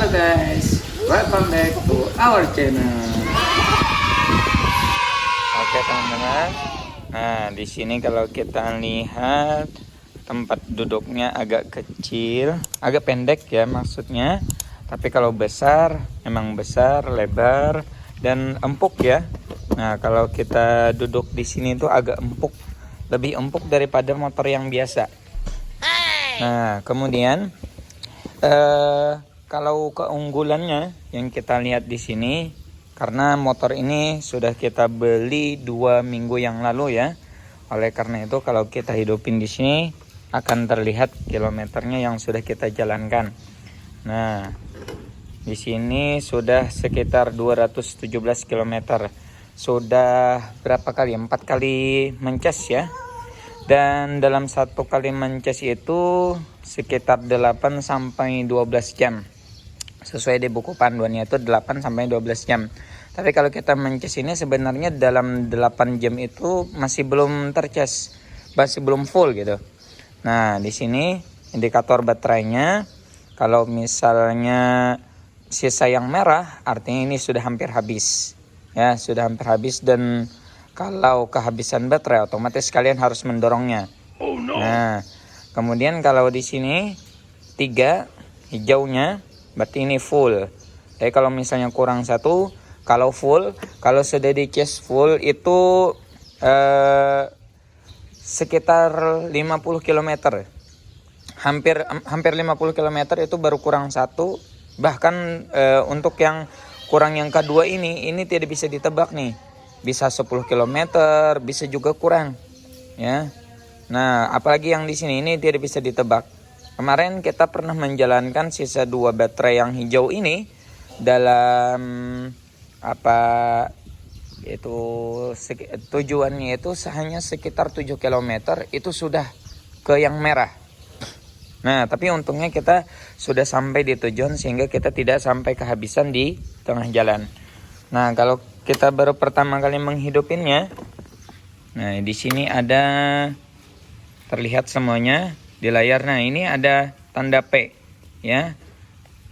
Halo guys, welcome back to our channel. Oke teman-teman, nah di sini kalau kita lihat tempat duduknya agak kecil, agak pendek ya maksudnya. Tapi kalau besar, memang besar, lebar dan empuk ya. Nah kalau kita duduk di sini itu agak empuk, lebih empuk daripada motor yang biasa. Nah kemudian kalau keunggulannya yang kita lihat di sini, karena motor ini sudah kita beli 2 minggu yang lalu ya. Oleh karena itu kalau kita hidupin di sini akan terlihat kilometernya yang sudah kita jalankan. Nah, di sini sudah sekitar 217 km. Sudah berapa kali? 4 kali mencas ya. Dan dalam 1 kali mencas itu sekitar 8 sampai 12 jam. Sesuai di buku panduannya itu 8 sampai 12 jam. Tapi kalau kita mencas ini sebenarnya dalam 8 jam itu masih belum tercas, masih belum full gitu. Nah, di sini indikator baterainya kalau misalnya sisa yang merah artinya ini sudah hampir habis. Ya, sudah hampir habis, dan kalau kehabisan baterai otomatis kalian harus mendorongnya. Oh, no. Nah, kemudian kalau di sini 3 hijaunya berarti ini full. Tapi kalau misalnya kurang 1, kalau full, kalau sudah di cas full itu sekitar 50 km. Hampir 50 km itu baru kurang 1. Bahkan untuk yang kurang yang kedua ini tidak bisa ditebak nih. Bisa 10 km, bisa juga kurang ya. Nah, apalagi yang di sini ini tidak bisa ditebak. Kemarin kita pernah menjalankan sisa 2 baterai yang hijau ini dalam itu tujuannya itu hanya sekitar 7 km itu sudah ke yang merah. Nah, tapi untungnya kita sudah sampai di tujuan sehingga kita tidak sampai kehabisan di tengah jalan. Nah, kalau kita baru pertama kali menghidupinnya, nah di sini ada terlihat semuanya di layar. Nah, ini ada tanda P ya.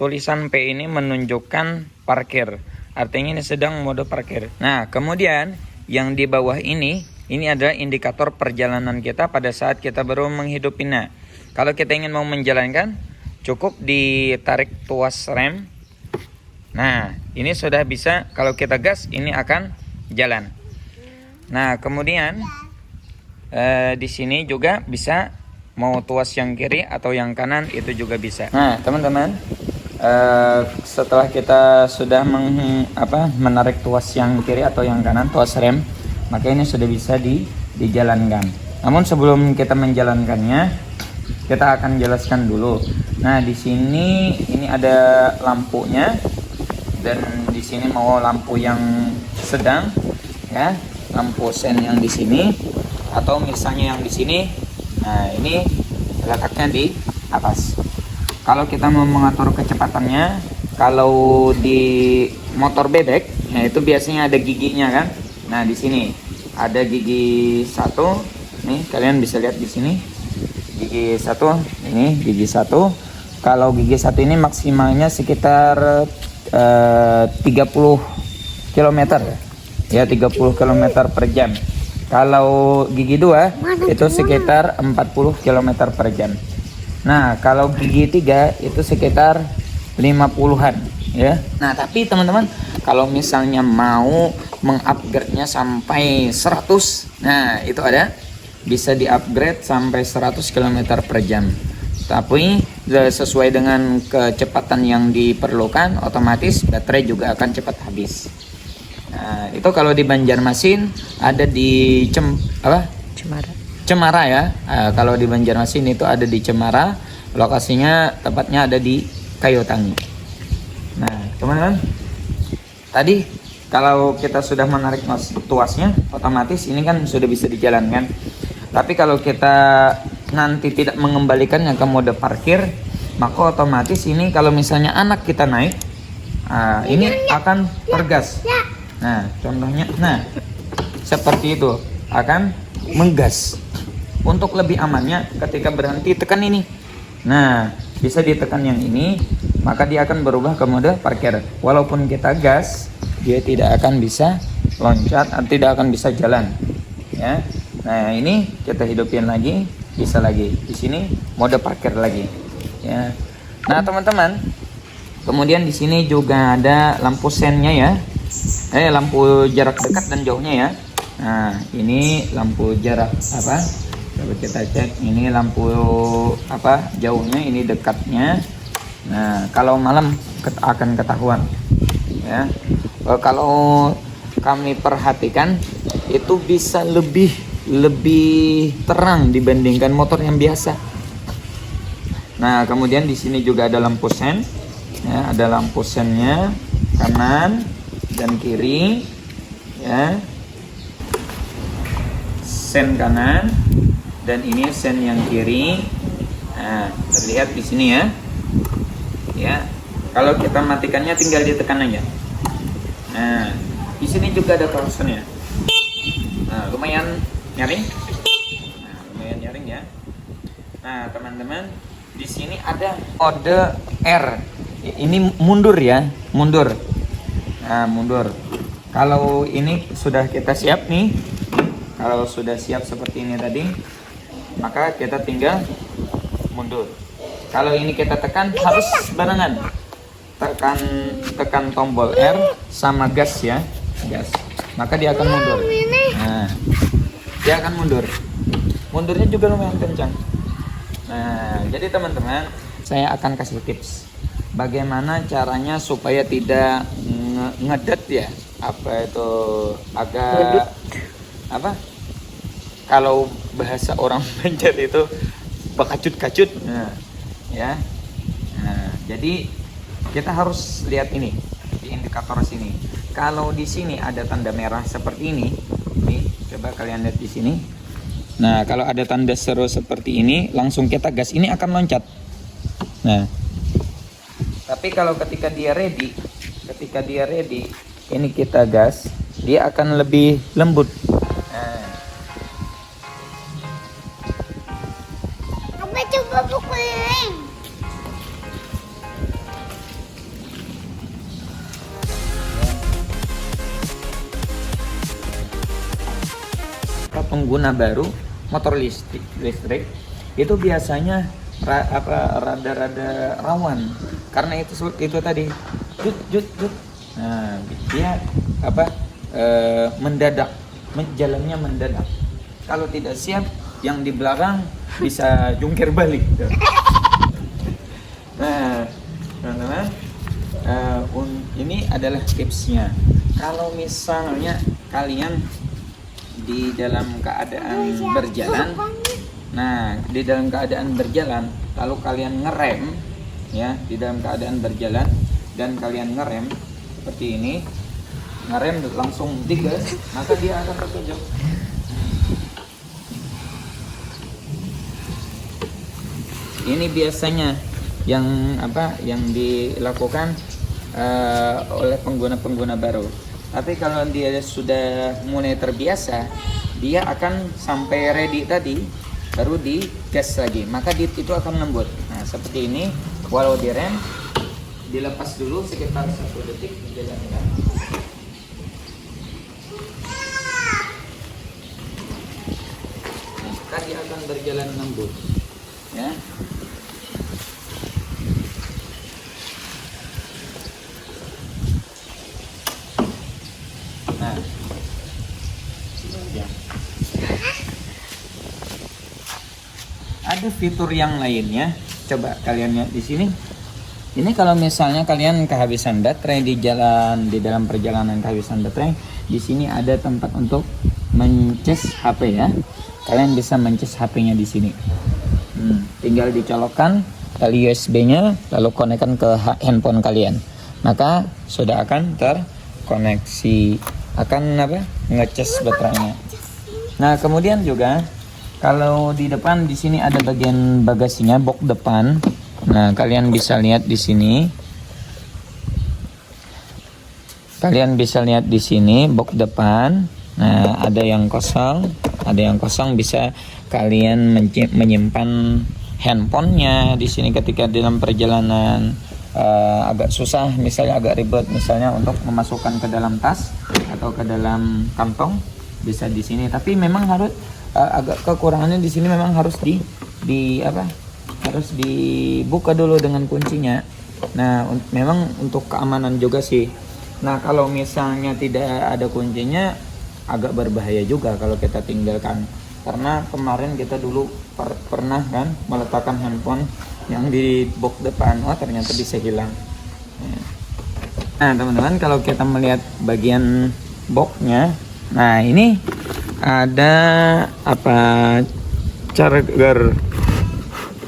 Tulisan P ini menunjukkan parkir. Artinya ini sedang mode parkir. Nah, kemudian yang di bawah ini adalah indikator perjalanan kita pada saat kita baru menghidupinnya. Kalau kita ingin mau menjalankan, cukup ditarik tuas rem. Nah, ini sudah bisa, kalau kita gas ini akan jalan. Nah, kemudian di sini juga bisa mau tuas yang kiri atau yang kanan itu juga bisa. Nah, teman-teman, setelah kita sudah menarik tuas yang kiri atau yang kanan, tuas rem, maka ini sudah bisa dijalankan. Namun sebelum kita menjalankannya, kita akan jelaskan dulu. Nah, di sini ini ada lampunya. Dan di sini mau lampu yang sedang ya, lampu sen yang di sini atau misalnya yang di sini. Nah, ini letaknya di atas. Kalau kita mau mengatur kecepatannya, kalau di motor bebek, nah itu biasanya ada giginya kan. Nah, di sini ada gigi 1. Nih, kalian bisa lihat di sini. Gigi 1, ini gigi 1. Kalau gigi 1 ini maksimalnya sekitar 30 km ya, 30 km per jam. Kalau gigi 2 itu sekitar 40 km per jam. Nah, kalau gigi 3 itu sekitar 50-an ya. Nah, tapi teman-teman, kalau misalnya mau mengupgrade-nya sampai 100, nah itu ada bisa di-upgrade sampai 100 km per jam. Tapi sesuai dengan kecepatan yang diperlukan, otomatis baterai juga akan cepat habis. Nah, itu kalau di Banjarmasin ada di Cemara ya. Kalau di Banjarmasin itu ada di Cemara, lokasinya tepatnya ada di Kayotangi. Nah, teman-teman, tadi kalau kita sudah menarik tuasnya, otomatis ini kan sudah bisa dijalankan. Tapi kalau kita nanti tidak mengembalikannya ke mode parkir, maka otomatis ini kalau misalnya anak kita naik, ini akan tergas. Nah, contohnya, nah seperti itu akan menggas. Untuk lebih amannya, ketika berhenti tekan ini. Nah, bisa ditekan yang ini. maka dia akan berubah ke mode parkir. Walaupun kita gas, dia tidak akan bisa loncat, tidak akan bisa jalan. Ya. Nah, ini kita hidupin lagi, bisa lagi. Di sini mode parkir lagi. Ya. Nah, teman-teman, kemudian di sini juga ada lampu sennya ya. Lampu jarak dekat dan jauhnya ya. Nah, ini lampu jarak apa? Coba kita cek. Ini lampu apa? Jauhnya, ini dekatnya. Nah, kalau malam akan ketahuan. Ya. Kalau kami perhatikan itu bisa lebih terang dibandingkan motor yang biasa. Nah, kemudian di sini juga ada lampu sen. Ya, ada lampu sennya kanan dan kiri. Ya. Sen kanan dan ini sen yang kiri. Nah, terlihat di sini ya. Ya. Kalau kita matikannya tinggal ditekan aja. Nah, di sini juga ada klakson ya. Nah, lumayan nyaring. Nah, lumayan nyaring ya. Nah, teman-teman, di sini ada mode R. Ini mundur ya, mundur. Nah, mundur. Kalau ini sudah kita siap nih. Kalau sudah siap seperti ini tadi, maka kita tinggal mundur. Kalau ini kita tekan harus barengan. Tekan tombol R sama gas ya, gas. Maka dia akan mundur. Nah, dia akan mundur. Mundurnya juga lumayan kencang. Nah, jadi teman-teman, saya akan kasih tips bagaimana caranya supaya tidak ngedet ya. Apa itu agak apa? Kalau bahasa orang Banjar itu bakacut-kacut. Nah, ya. Nah, jadi kita harus lihat ini di indikator sini. Kalau di sini ada tanda merah seperti ini, nih, coba kalian lihat di sini. Nah, kalau ada tanda seru seperti ini, langsung kita gas, ini akan loncat. Nah, tapi kalau ketika dia ready, ini kita gas, dia akan lebih lembut. Nah. Apa coba pukulin? Pengguna baru motor listrik itu biasanya rada-rada rawan karena itu tadi jut. Nah, dia mendadak, jalannya mendadak. Kalau tidak siap, yang di belakang bisa jungkir balik. Nah, teman-teman, ini adalah tipsnya. Kalau misalnya kalian di dalam keadaan berjalan, nah di dalam keadaan berjalan lalu kalian ngerem ya, di dalam keadaan berjalan dan kalian ngerem seperti ini, ngerem langsung digas, maka dia akan tertunjuk. Ini biasanya yang dilakukan oleh pengguna baru. Tapi kalau dia sudah mulai terbiasa, dia akan sampai ready tadi, baru di gas lagi, maka itu akan lembut. Nah, seperti ini, walau direm, dilepas dulu sekitar 1 detik, dijalankan. Maka dia akan berjalan lembut, ya. Nah, ya. Ada fitur yang lainnya. Coba kalian lihat di sini. Ini kalau misalnya kalian kehabisan baterai di dalam perjalanan kehabisan baterai, di sini ada tempat untuk mencas HP ya. Kalian bisa mencas HP-nya di sini. Tinggal dicolokkan tali USB-nya, lalu konekkan ke handphone kalian. Maka sudah akan terkoneksi, akan ngecas baterainya. Nah, kemudian juga kalau di depan di sini ada bagian bagasinya, box depan. Nah, kalian bisa lihat di sini. Kalian bisa lihat di sini box depan. Nah, ada yang kosong, bisa kalian menyimpan handphonenya di sini ketika dalam perjalanan. agak susah, misalnya agak ribet, misalnya untuk memasukkan ke dalam tas atau ke dalam kantong, bisa di sini. Tapi memang harus agak kekurangannya di sini, memang harus harus dibuka dulu dengan kuncinya. Nah, memang untuk keamanan juga sih. Nah, kalau misalnya tidak ada kuncinya agak berbahaya juga kalau kita tinggalkan. Karena kemarin kita dulu pernah kan meletakkan handphone yang di box depan, ternyata bisa hilang. Nah, teman-teman, kalau kita melihat bagian boxnya, nah ini ada charger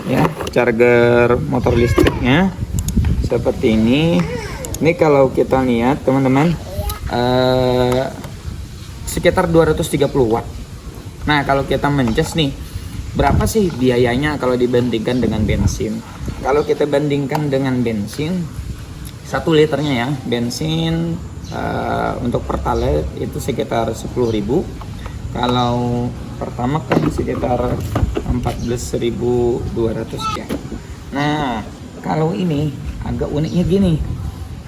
ya, charger motor listriknya seperti ini. Ini kalau kita lihat teman-teman, sekitar 230 watt. Nah, kalau kita mencas nih, berapa sih biayanya kalau dibandingkan dengan bensin? Kalau kita bandingkan dengan bensin, 1 liternya ya, bensin untuk pertalite itu sekitar 10.000. Kalau pertamax kan sekitar 14.200 ya. Nah, kalau ini agak uniknya gini.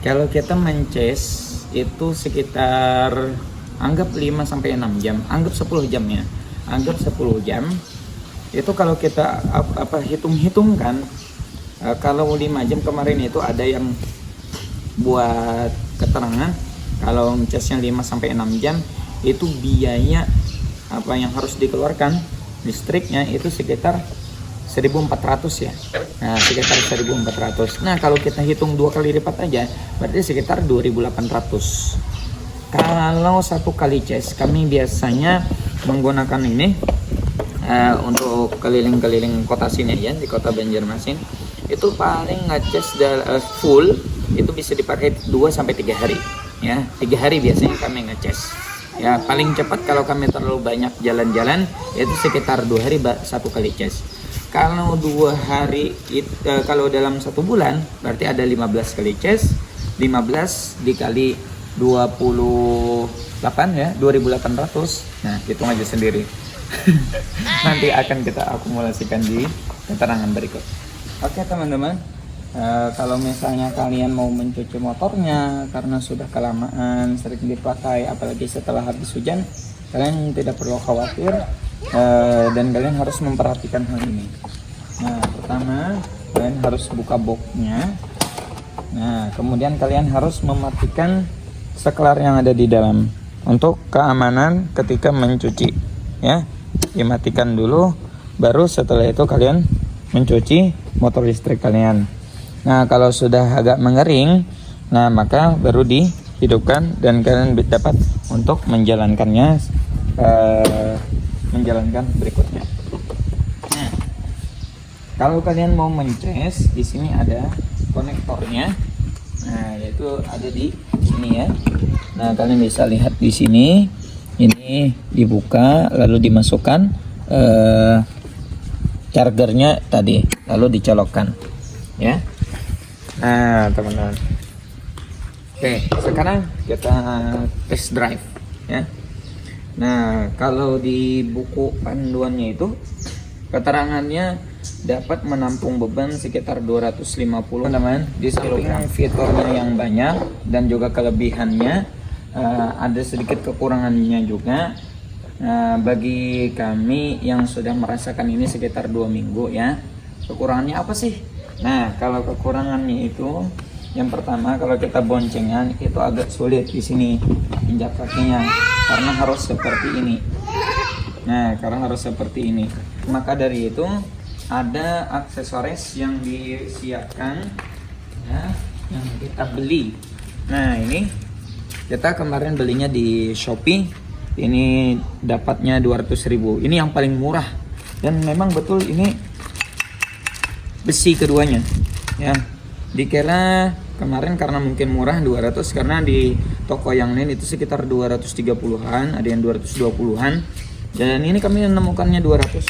Kalau kita mencas itu sekitar anggap 5 sampai 6 jam, anggap 10 jam ya. Anggap 10 jam. Itu kalau kita hitung-hitung kan, kalau 5 jam kemarin itu ada yang buat keterangan kalau ngecasnya 5 sampai 6 jam itu biaya yang harus dikeluarkan listriknya itu sekitar 1.400 ya. Nah, sekitar 1.400. Nah, kalau kita hitung 2 kali lipat aja berarti sekitar 2.800. Kalau 1 kali cas, kami biasanya menggunakan ini untuk keliling-keliling kota sini ya, di kota Banjarmasin. Itu paling ngecas full itu bisa dipakai 2 sampai 3 hari ya. 3 hari biasanya kami ngecas. Ya, paling cepat kalau kami terlalu banyak jalan-jalan itu sekitar 2 hari 1 kali cas. Kalau 2 hari kalau dalam 1 bulan berarti ada 15 kali cas. 15 dikali 28 ya, 2.800. Nah, hitung aja sendiri. Nanti akan kita akumulasikan di keterangan berikut. Oke teman-teman, kalau misalnya kalian mau mencuci motornya karena sudah kelamaan sering dipakai, apalagi setelah habis hujan, kalian tidak perlu khawatir, dan kalian harus memperhatikan hal ini. Nah, pertama kalian harus buka boxnya. Nah, kemudian kalian harus mematikan saklar yang ada di dalam untuk keamanan ketika mencuci ya. Dimatikan dulu, baru setelah itu kalian mencuci motor listrik kalian. Nah, kalau sudah agak mengering, nah maka baru dihidupkan dan kalian dapat untuk menjalankannya, menjalankan berikutnya. Nah, kalau kalian mau mencas, di sini ada konektornya. Nah, yaitu ada di sini ya. Nah, kalian bisa lihat di sini. Ini dibuka lalu dimasukkan chargernya tadi, lalu dicolokkan ya. Nah, teman-teman. Oke, sekarang kita test drive ya. Nah, kalau di buku panduannya itu keterangannya dapat menampung beban sekitar 250 teman-teman. Di samping fiturnya yang banyak dan juga kelebihannya, ada sedikit kekurangannya juga. Bagi kami yang sudah merasakan ini sekitar 2 minggu ya. Kekurangannya apa sih? Nah, kalau kekurangannya itu yang pertama, kalau kita boncengan itu agak sulit di sini injak kakinya karena harus seperti ini. Nah, karena harus seperti ini. Maka dari itu ada aksesoris yang disiapkan ya, yang kita beli. Nah, ini kita kemarin belinya di Shopee. Ini dapatnya 200.000. Ini yang paling murah. Dan memang betul ini besi keduanya. Ya. Dikira kemarin karena mungkin murah 200, karena di toko yang lain itu sekitar 230-an, ada yang 220-an. Dan ini kami menemukannya 200.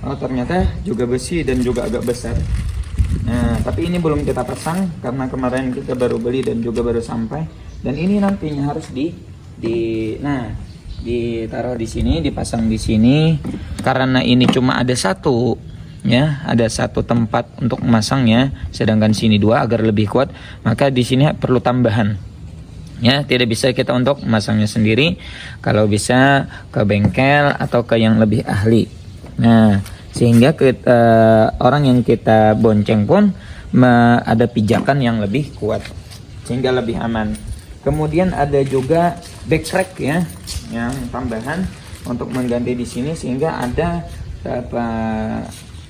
Oh, ternyata juga besi dan juga agak besar. Nah, tapi ini belum kita pasang karena kemarin kita baru beli dan juga baru sampai. Dan ini nantinya harus ditaruh di sini, dipasang di sini. Karena ini cuma ada 1, ya, ada satu tempat untuk memasangnya, sedangkan sini dua agar lebih kuat, maka di sini perlu tambahan. Ya, tidak bisa kita untuk memasangnya sendiri. Kalau bisa ke bengkel atau ke yang lebih ahli. Nah, sehingga orang yang kita bonceng pun ada pijakan yang lebih kuat sehingga lebih aman. Kemudian ada juga backrack ya, yang tambahan untuk mengganti di sini sehingga ada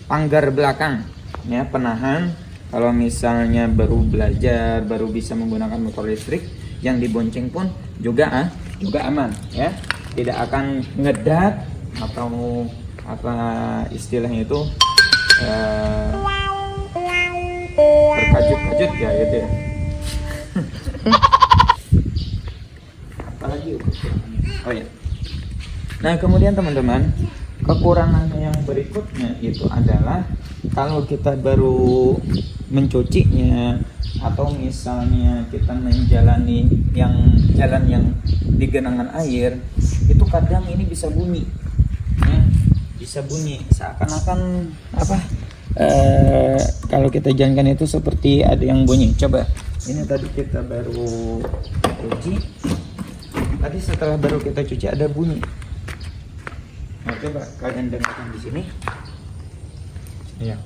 pagar belakang ya, penahan kalau misalnya baru belajar, baru bisa menggunakan motor listrik, yang dibonceng pun juga aman ya, tidak akan ngedat atau apa istilahnya itu berkajut-kajut ya gitu ya. Apalagi oh ya. Nah, kemudian teman-teman, kekurangannya yang berikutnya itu adalah kalau kita baru mencucinya atau misalnya kita menjalani jalan yang di genangan air, itu kadang ini bisa bunyi ya, bisa bunyi seakan-akan apa, kalau kita jalankan itu seperti ada yang bunyi. Coba ini tadi kita baru cuci, tadi setelah baru kita cuci ada bunyi. Nah, coba kalian dengarkan di sini. Iya.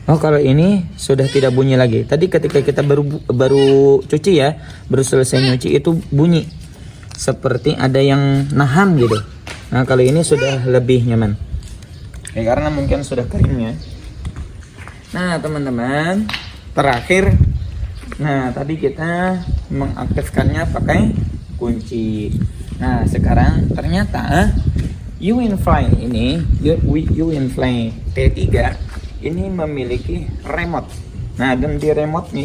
Oh, kalau ini sudah tidak bunyi lagi. Tadi ketika kita baru cuci ya, baru selesai nyuci itu bunyi seperti ada yang nahan gitu. Nah, kalau ini sudah lebih nyaman. Ya, karena mungkin sudah keringnya. Nah, teman-teman, terakhir, nah tadi kita mengaktifkannya pakai kunci. Nah, sekarang ternyata Uwinfly ini, Uwinfly T3 ini memiliki remote. Nah, dan di remote-nya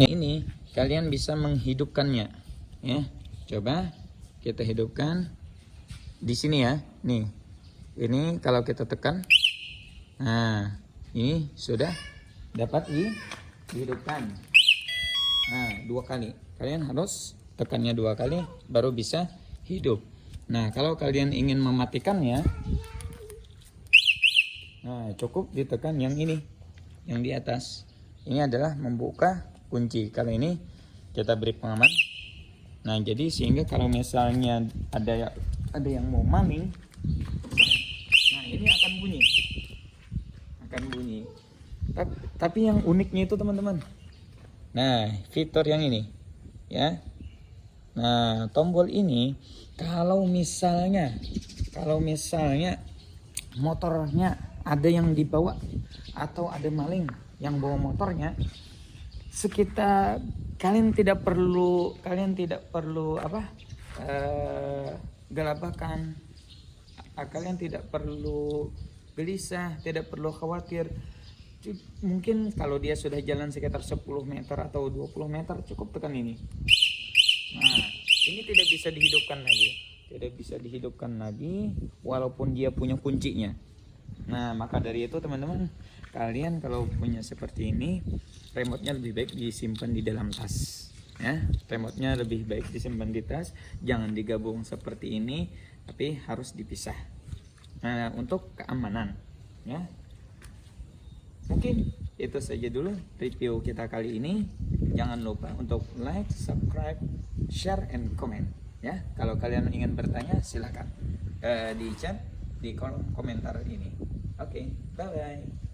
ini kalian bisa menghidupkannya ya. Coba kita hidupkan di sini ya. Nih. Ini kalau kita tekan, nah, ini sudah dapat dihidupkan. Nah, 2 kali. Kalian harus tekannya 2 kali baru bisa hidup. Nah, kalau kalian ingin mematikannya, nah cukup ditekan yang ini, yang di atas. Ini adalah membuka kunci. Kalau ini kita beri pengaman. Nah, jadi sehingga kalau misalnya ada yang mau maling, nah ini akan bunyi. Tapi yang uniknya itu teman-teman, nah fitur yang ini ya. Nah, tombol ini kalau misalnya motornya ada yang dibawa atau ada maling yang bawa motornya, sekitar kalian tidak perlu gelabakan, kalian tidak perlu gelisah, tidak perlu khawatir. Mungkin kalau dia sudah jalan sekitar 10 meter atau 20 meter cukup tekan ini. Nah, ini tidak bisa dihidupkan lagi walaupun dia punya kuncinya. Nah, maka dari itu teman-teman, kalian kalau punya seperti ini, remote-nya lebih baik disimpan di dalam tas ya. Remote-nya lebih baik disimpan di tas, jangan digabung seperti ini, tapi harus dipisah. Nah, untuk keamanan ya. Mungkin itu saja dulu review kita kali ini. Jangan lupa untuk like, subscribe, share, and comment ya. Kalau kalian ingin bertanya silakan di chat di kolom komentar ini. Oke, bye bye.